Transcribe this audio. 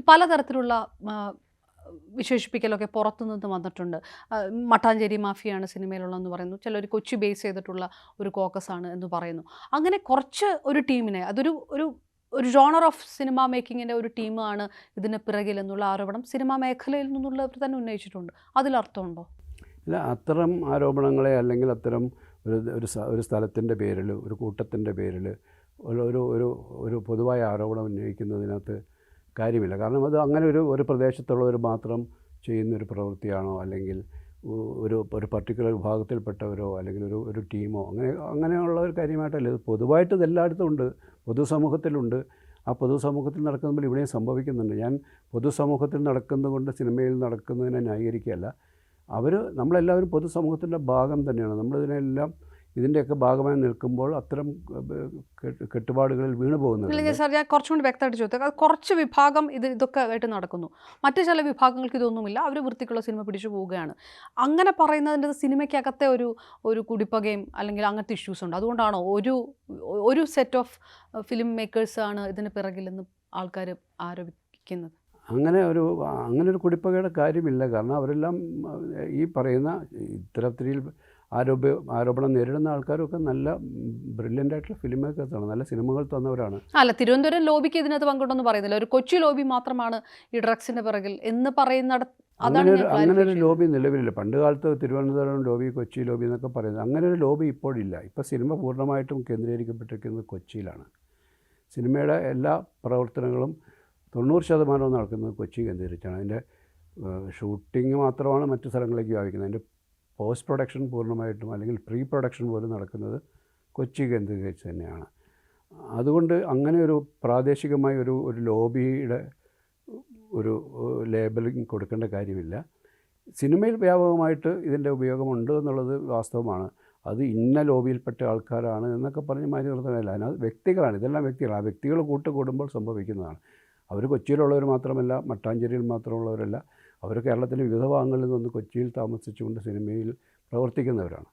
പലതരത്തിലുള്ള വിശേഷിപ്പിക്കലൊക്കെ പുറത്തുനിന്ന് വന്നിട്ടുണ്ട്. മട്ടാഞ്ചേരി മാഫിയാണ് സിനിമയിലുള്ളതെന്ന് പറയുന്നു. ചിലർ കൊച്ചി ബേസ് ചെയ്തിട്ടുള്ള ഒരു കോക്കസാണ് എന്ന് പറയുന്നു. അങ്ങനെ കുറച്ച് ഒരു ടീമിനെ അതൊരു ഒരു ഒരു ജോണർ ഓഫ് സിനിമ മേക്കിങ്ങിൻ്റെ ഒരു ടീമാണ് ഇതിന് പിറകിലെന്നുള്ള ആരോപണം സിനിമാ മേഖലയിൽ നിന്നുള്ളവർ തന്നെ ഉന്നയിച്ചിട്ടുണ്ട്. അതിലർത്ഥമുണ്ടോ? ഇല്ല, അത്തരം ആരോപണങ്ങളെ അല്ലെങ്കിൽ അത്തരം ഒരു സ്ഥലത്തിൻ്റെ പേരിൽ, ഒരു കൂട്ടത്തിൻ്റെ പേരിൽ ഒരു ഒരു ഒരു പൊതുവായ ആരോപണം ഉന്നയിക്കുന്നതിനകത്ത് കാര്യമില്ല. കാരണം അത് അങ്ങനെ ഒരു പ്രദേശത്തുള്ളവർ മാത്രം ചെയ്യുന്നൊരു പ്രവൃത്തിയാണോ, അല്ലെങ്കിൽ ഒരു പർട്ടിക്കുലർ വിഭാഗത്തിൽപ്പെട്ടവരോ അല്ലെങ്കിൽ ഒരു ടീമോ അങ്ങനെയുള്ള ഒരു കാര്യമായിട്ടല്ല. ഇത് പൊതുവായിട്ട് ഇതെല്ലായിടത്തും ഉണ്ട്, പൊതുസമൂഹത്തിലുണ്ട്. ആ പൊതുസമൂഹത്തിൽ നടക്കുമ്പോൾ ഇവിടെയും സംഭവിക്കുന്നുണ്ട്. ഞാൻ പൊതുസമൂഹത്തിൽ നടക്കുന്നതുകൊണ്ട് സിനിമയിൽ നടക്കുന്നതിനെ ന്യായീകരിക്കുകയല്ല. നമ്മളെല്ലാവരും പൊതുസമൂഹത്തിൻ്റെ ഭാഗം തന്നെയാണ്. നമ്മളിതിനെല്ലാം ഇതിൻ്റെയൊക്കെ ഭാഗമായി നിൽക്കുമ്പോൾ അത്തരം കെട്ടുപാടുകളിൽ വീണു പോകുന്നുണ്ട്. സാർ, ഞാൻ കുറച്ചും കൂടി വ്യക്തമായിട്ട് ചോദിച്ചത്, കുറച്ച് വിഭാഗം ഇതൊക്കെ ആയിട്ട് നടക്കുന്നു, മറ്റു ചില വിഭാഗങ്ങൾക്ക് ഇതൊന്നുമില്ല, അവർ വൃത്തിക്കുള്ള സിനിമ പിടിച്ചു പോവുകയാണ്. അങ്ങനെ പറയുന്നതിൻ്റെ സിനിമയ്ക്കകത്തെ ഒരു കുടിപ്പകയും അല്ലെങ്കിൽ അങ്ങനത്തെ ഇഷ്യൂസ് ഉണ്ട്. അതുകൊണ്ടാണോ ഒരു സെറ്റ് ഓഫ് ഫിലിം മേക്കേഴ്സാണ് ഇതിന് പിറകിലെന്ന് ആൾക്കാർ ആരോപിക്കുന്നത്? അങ്ങനെ ഒരു കുടിപ്പകയുടെ കാര്യമില്ല. കാരണം അവരെല്ലാം ഈ പറയുന്ന ഇത്തരത്തിൽ ആരോപണം നേരിടുന്ന ആൾക്കാരൊക്കെ നല്ല ബ്രില്യൻ്റ് ആയിട്ടുള്ള ഫിലിം മേക്കേഴ്സാണ്, നല്ല സിനിമകൾ തന്നവരാണ്. അല്ല, തിരുവനന്തപുരം ലോബിക്ക് ഇതിനകത്ത് പങ്കുണ്ടെന്ന് പറയുന്നില്ല, ഒരു കൊച്ചി ലോബി മാത്രമാണ് ഈ ഡ്രഗ്സിൻ്റെ പിറകിൽ എന്ന് പറയുന്നിടത്ത് അങ്ങനെ ഒരു ലോബി നിലവിലില്ല. പണ്ട് കാലത്ത് തിരുവനന്തപുരം ലോബി, കൊച്ചി ലോബി എന്നൊക്കെ പറയുന്നത്, അങ്ങനെ ഒരു ലോബി ഇപ്പോഴില്ല. ഇപ്പോൾ സിനിമ പൂർണ്ണമായിട്ടും കേന്ദ്രീകരിക്കപ്പെട്ടിരിക്കുന്നത് കൊച്ചിയിലാണ്. സിനിമയുടെ എല്ലാ പ്രവർത്തനങ്ങളും 90% നടക്കുന്നത് കൊച്ചി കേന്ദ്രീകരിച്ചാണ്. അതിൻ്റെ ഷൂട്ടിംഗ് മാത്രമാണ് മറ്റു സ്ഥലങ്ങളിലേക്ക് വ്യാപിക്കുന്നത്. അതിൻ്റെ പോസ്റ്റ് പ്രൊഡക്ഷൻ പൂർണ്ണമായിട്ടും അല്ലെങ്കിൽ പ്രീ പ്രൊഡക്ഷൻ പോലും നടക്കുന്നത് കൊച്ചി കേന്ദ്രീകരിച്ച് തന്നെയാണ്. അതുകൊണ്ട് അങ്ങനെ ഒരു പ്രാദേശികമായ ഒരു ലോബിയുടെ ഒരു ലേബലിംഗ് കൊടുക്കേണ്ട കാര്യമില്ല. സിനിമയിൽ വ്യാപകമായിട്ട് ഇതിൻ്റെ ഉപയോഗമുണ്ട് എന്നുള്ളത് വാസ്തവമാണ്. അത് ഇന്ന ലോബിയിൽപ്പെട്ട ആൾക്കാരാണ് എന്നൊക്കെ പറഞ്ഞ് മാറ്റി നിർത്താനല്ല. അതിനകത്ത് വ്യക്തികളാണ്, ഇതെല്ലാം വ്യക്തികളാണ്. ആ വ്യക്തികൾ കൂട്ടുകൂടുമ്പോൾ സംഭവിക്കുന്നതാണ്. അവർ കൊച്ചിയിലുള്ളവർ മാത്രമല്ല, മട്ടാഞ്ചേരിയിൽ മാത്രമുള്ളവരല്ല, അവർ കേരളത്തിലെ വിവിധ ഭാഗങ്ങളിൽ നിന്ന് കൊച്ചിയിൽ താമസിച്ചുകൊണ്ട് സിനിമയിൽ പ്രവർത്തിക്കുന്നവരാണ്.